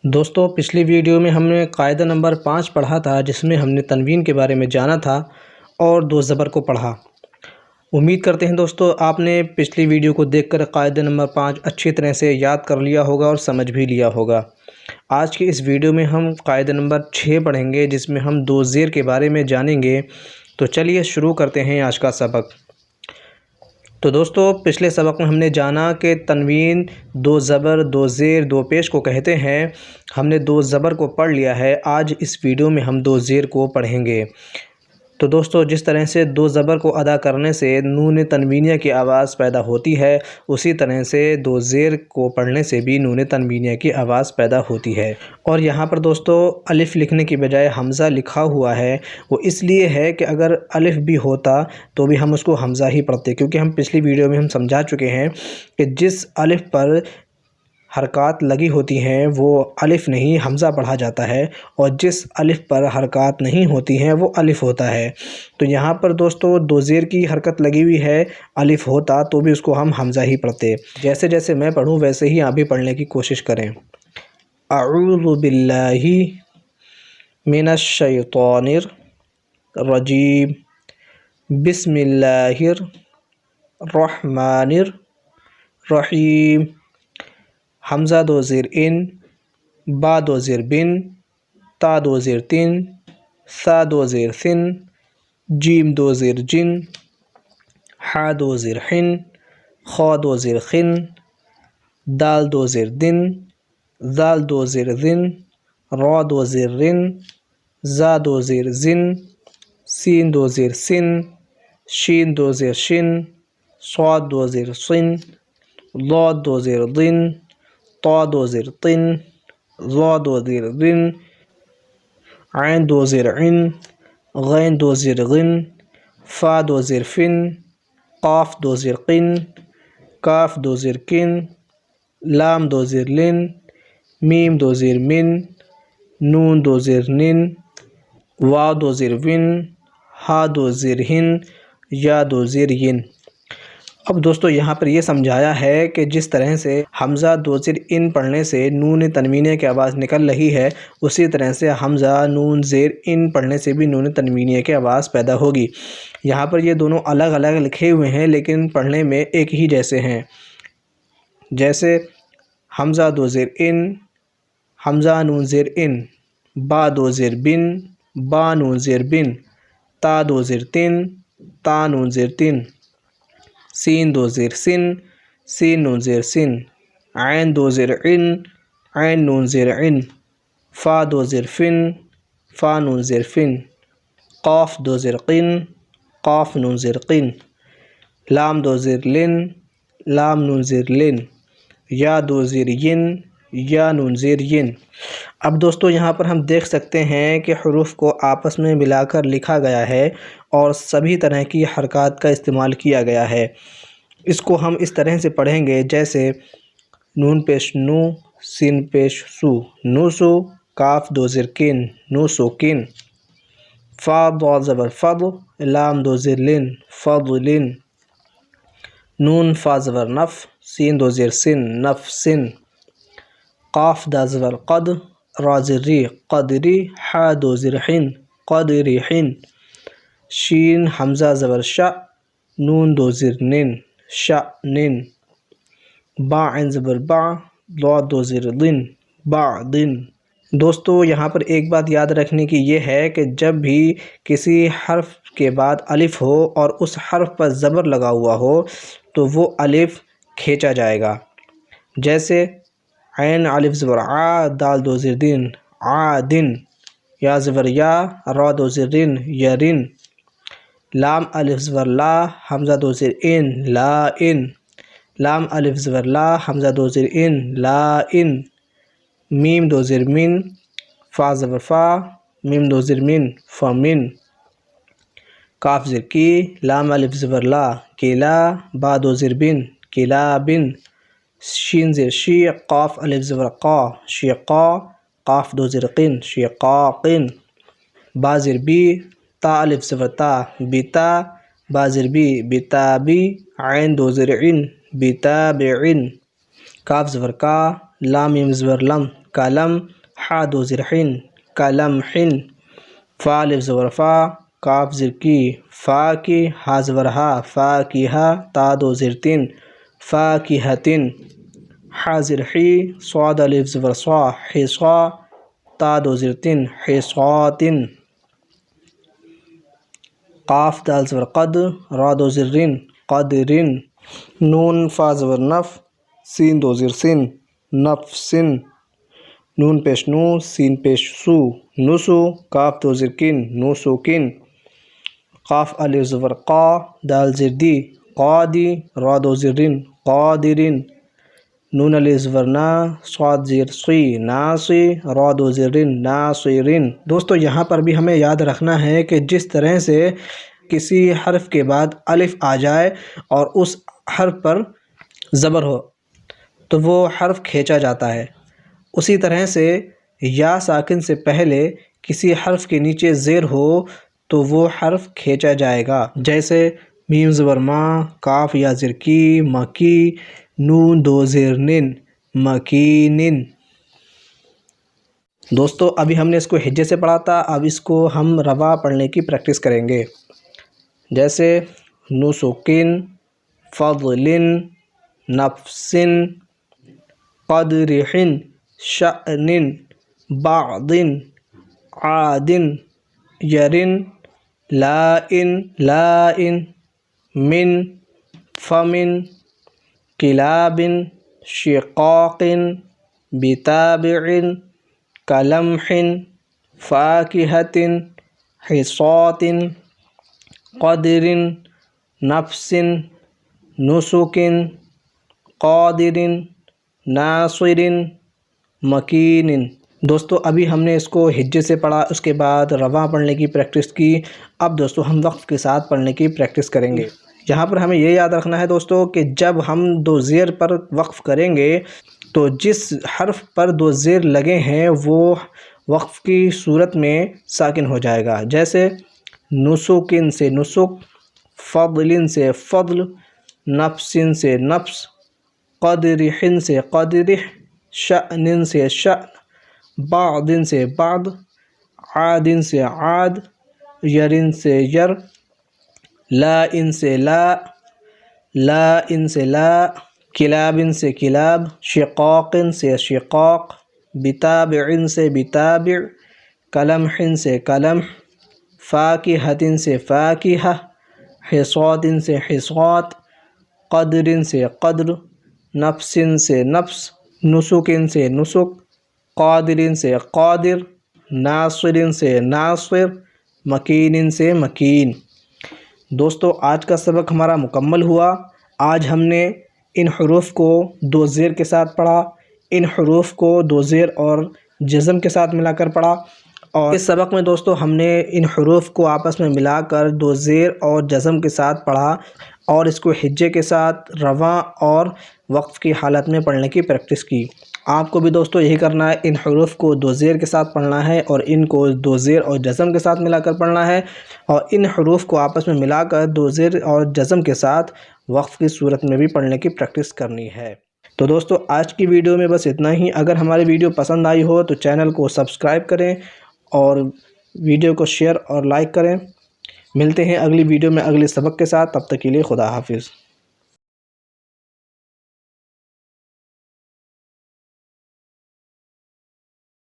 دوستو پچھلی ویڈیو میں ہم نے قاعدہ نمبر 5 پڑھا تھا، جس میں ہم نے تنوین کے بارے میں جانا تھا اور دو زبر کو پڑھا۔ امید کرتے ہیں دوستو آپ نے پچھلی ویڈیو کو دیکھ کر قاعدہ نمبر 5 اچھی طرح سے یاد کر لیا ہوگا اور سمجھ بھی لیا ہوگا۔ آج کی اس ویڈیو میں ہم قاعدہ نمبر 6 پڑھیں گے، جس میں ہم دو زیر کے بارے میں جانیں گے۔ تو چلیے شروع کرتے ہیں آج کا سبق۔ تو دوستو پچھلے سبق میں ہم نے جانا کہ تنوین دو زبر، دو زیر، دو پیش کو کہتے ہیں۔ ہم نے دو زبر کو پڑھ لیا ہے، آج اس ویڈیو میں ہم دو زیر کو پڑھیں گے۔ تو دوستو جس طرح سے دو زبر کو ادا کرنے سے نون تنوینیہ کی آواز پیدا ہوتی ہے، اسی طرح سے دو زیر کو پڑھنے سے بھی نون تنوینیہ کی آواز پیدا ہوتی ہے۔ اور یہاں پر دوستو الف لکھنے کی بجائے حمزہ لکھا ہوا ہے، وہ اس لیے ہے کہ اگر الف بھی ہوتا تو بھی ہم اس کو حمزہ ہی پڑھتے، کیونکہ ہم پچھلی ویڈیو میں ہم سمجھا چکے ہیں کہ جس الف پر حرکات لگی ہوتی ہیں وہ الف نہیں حمزہ پڑھا جاتا ہے، اور جس الف پر حرکات نہیں ہوتی ہیں وہ الف ہوتا ہے۔ تو یہاں پر دوستو دو زیر کی حرکت لگی ہوئی ہے، الف ہوتا تو بھی اس کو ہم حمزہ ہی پڑھتے۔ جیسے جیسے میں پڑھوں ویسے ہی آپ بھی پڑھنے کی کوشش کریں۔ اعوذ باللہ من الشیطان الرجیم، بسم اللہ الرحمن الرحیم۔ حمزہ دو زیر ان، با دو زیر بن، تا دو زیر تن، ثا دو زیر ثن، جیم دو زیر جن، حا دو زیر حن، خا دو زیر خن، دال دو زیر دن، ذال دو زیر ذن، را دو زیر رن، زا دو زیر زن، سین دو زیر سن، شین دو زیر شن، صاد دو زیر صن، ضاد دو زیر ضن، طا دو زیر طن، ظا دو زیر ذن، عین دو زیر عن، غین دو زیر غن، فا دو زیر فن، قاف دو زیر قن، کاف دو زیر کن، لام دو زیر لن، میم دو زیر من، نون دو زیر نن، واو دو زیر ون، ہا دو زیر ہن، یا دو زیر ین۔ اب دوستو یہاں پر یہ سمجھایا ہے کہ جس طرح سے حمزہ دو زیر ان پڑھنے سے نون تنوینیہ کی آواز نکل رہی ہے، اسی طرح سے حمزہ نون زیر ان پڑھنے سے بھی نون تنوینیہ کی آواز پیدا ہوگی۔ یہاں پر یہ دونوں الگ الگ لکھے ہوئے ہیں لیکن پڑھنے میں ایک ہی جیسے ہیں۔ جیسے حمزہ دو زیر ان، حمزہ نون زیر ان، با دو زیر بن، با نون زیر بن، تا دو زیر تن، تا نون زیر تن، سین دو زیر سن، سین نون زیر سن، عین دو زیر عن، عین نون زیر عن، فا دو زیر فن، فا نون زیر فن، قاف دو زیر قن، قاف نون زیر قن، لام دو زیر لن، لام نون زیر لن، یا دو زیر ین، یا نون زیر ین۔ اب دوستو یہاں پر ہم دیکھ سکتے ہیں کہ حروف کو آپس میں ملا کر لکھا گیا ہے اور سبھی طرح کی حرکات کا استعمال کیا گیا ہے۔ اس کو ہم اس طرح سے پڑھیں گے جیسے نون پیش نو، سین پیش سو، نوسو، کاف دو زیر کن، نوسو کن، فا ضاد زبر فض، لام دو زیر لن، فضلن، نون فا زبر نف، سین دو زیر سن، نف سن، قاف دا زبر قد، را زیر ری، قدری، حا دو زیر حن، قدری حن، شین حمزہ زبر شا، نون دو زیر نن، شا نن، با عین زبر با، ضاد دو زیر ضن، با ضن۔ دوستو یہاں پر ایک بات یاد رکھنے کی یہ ہے کہ جب بھی کسی حرف کے بعد الف ہو اور اس حرف پر زبر لگا ہوا ہو تو وہ الف کھینچا جائے گا۔ جیسے عین الف زبر آ، دال دو زیر دن، عادن، یا زبر یا، را دو زیر رن، یرن، لام الف زبر لا، حمزہ دو زیر ان، لا ان، لام الف زبر لا، حمزہ دو زیر ان، لا ان، میم دو زیر من، فا زبر فا، میم دو زیر من، فمن، کاف زیر کی، لام الف زبر لا، کلا، با دو زیر بن، کلا بن، شین زیر شی، قاف الف زبر قا، شیقا، قاف دو زیر قن، شیقاقن، با زیر بی، تا الف زبر تا، بیتا، با زیر بی، بیتابی، عین دو زیر عن، بیتابعن، کاف زبر کا، لام میم زبر لم، کلم، حا دو زیر حن کلم حن، فا الف زبر فا، کاف زیر کی فا کی، ہا زبر ہا فا کی ہا، تا دو زیر تین فا کی ہتن، حا زیر حی، صاد الف زبر صا حصا، تا دو زیر تین حصاتن، قاف دال زبر قد، را دو زیر رن قدرن، نون فا زبر نف، سین دو زیر سن نفسن، نون پیش نو، سین پیش سو نسو، کاف دو زیر کن نسوکن، قاف الف زبر قا، دال زیر دی قادی، را دو زیر رن قادرن، نون الف زبر نا، صاد زیر صی ناصی، را دو زیر رن ناصرن۔ دوستو یہاں پر بھی ہمیں یاد رکھنا ہے کہ جس طرح سے کسی حرف کے بعد الف آ جائے اور اس حرف پر زبر ہو تو وہ حرف کھینچا جاتا ہے، اسی طرح سے یا ساکن سے پہلے کسی حرف کے نیچے زیر ہو تو وہ حرف کھینچا جائے گا، جیسے میم زبر ما، کاف یا زیر کی مکی، نون دو زیر نن مکینن۔ دوستو ابھی ہم نے اس کو ہجے سے پڑھا تھا، اب اس کو ہم روا پڑھنے کی پریکٹس کریں گے، جیسے نسکن، فضلن، نفسن، قدرحن، شأنن، بعضن، عادن، یرن، لائن، من، فمن، کلاب، شقاق، بتابع، کلمح، فاکہۃ، حصاۃ، قدر، نفس، نسک، قادر، ناصر، مکین۔ دوستو ابھی ہم نے اس کو ہجے سے پڑھا، اس کے بعد رواں پڑھنے کی پریکٹس کی، اب دوستو ہم وقف کے ساتھ پڑھنے کی پریکٹس کریں گے۔ یہاں پر ہمیں یہ یاد رکھنا ہے دوستو کہ جب ہم دو زیر پر وقف کریں گے تو جس حرف پر دو زیر لگے ہیں وہ وقف کی صورت میں ساکن ہو جائے گا، جیسے نسکن سے نسک، فضل سے فضل، نفس سے نفس، قدرحن سے قدرح، شأن سے شأن، بعض سے بعض، عاد سے عاد، یرن سے یر، لائن سے لا، لائن سے لا، کلاب سے کلاب، شقاق سے شقاق، بتابع سے بتابع، کلمح سے کلمح، فاکہۃ سے فاکہہ، حصاۃ سے حصاۃ، قدر سے قدر، نفس سے نفس، نسک سے نسک، قادر سے قادر، ناصر سے ناصر، مکین سے مکین۔ دوستو آج کا سبق ہمارا مکمل ہوا۔ آج ہم نے ان حروف کو دو زیر کے ساتھ پڑھا، ان حروف کو دو زیر اور جزم کے ساتھ ملا کر پڑھا، اور اس سبق میں دوستو ہم نے ان حروف کو آپس میں ملا کر دو زیر اور جزم کے ساتھ پڑھا اور اس کو ہجے کے ساتھ رواں اور وقف کی حالت میں پڑھنے کی پریکٹس کی۔ آپ کو بھی دوستو یہی کرنا ہے، ان حروف کو دو زیر کے ساتھ پڑھنا ہے اور ان کو دو زیر اور جزم کے ساتھ ملا کر پڑھنا ہے، اور ان حروف کو آپس میں ملا کر دو زیر اور جزم کے ساتھ وقف کی صورت میں بھی پڑھنے کی پریکٹس کرنی ہے۔ تو دوستو آج کی ویڈیو میں بس اتنا ہی۔ اگر ہماری ویڈیو پسند آئی ہو تو چینل کو سبسکرائب کریں اور ویڈیو کو شیئر اور لائک کریں۔ ملتے ہیں اگلی ویڈیو میں اگلے سبق کے ساتھ، تب تک کے لیے خدا حافظ۔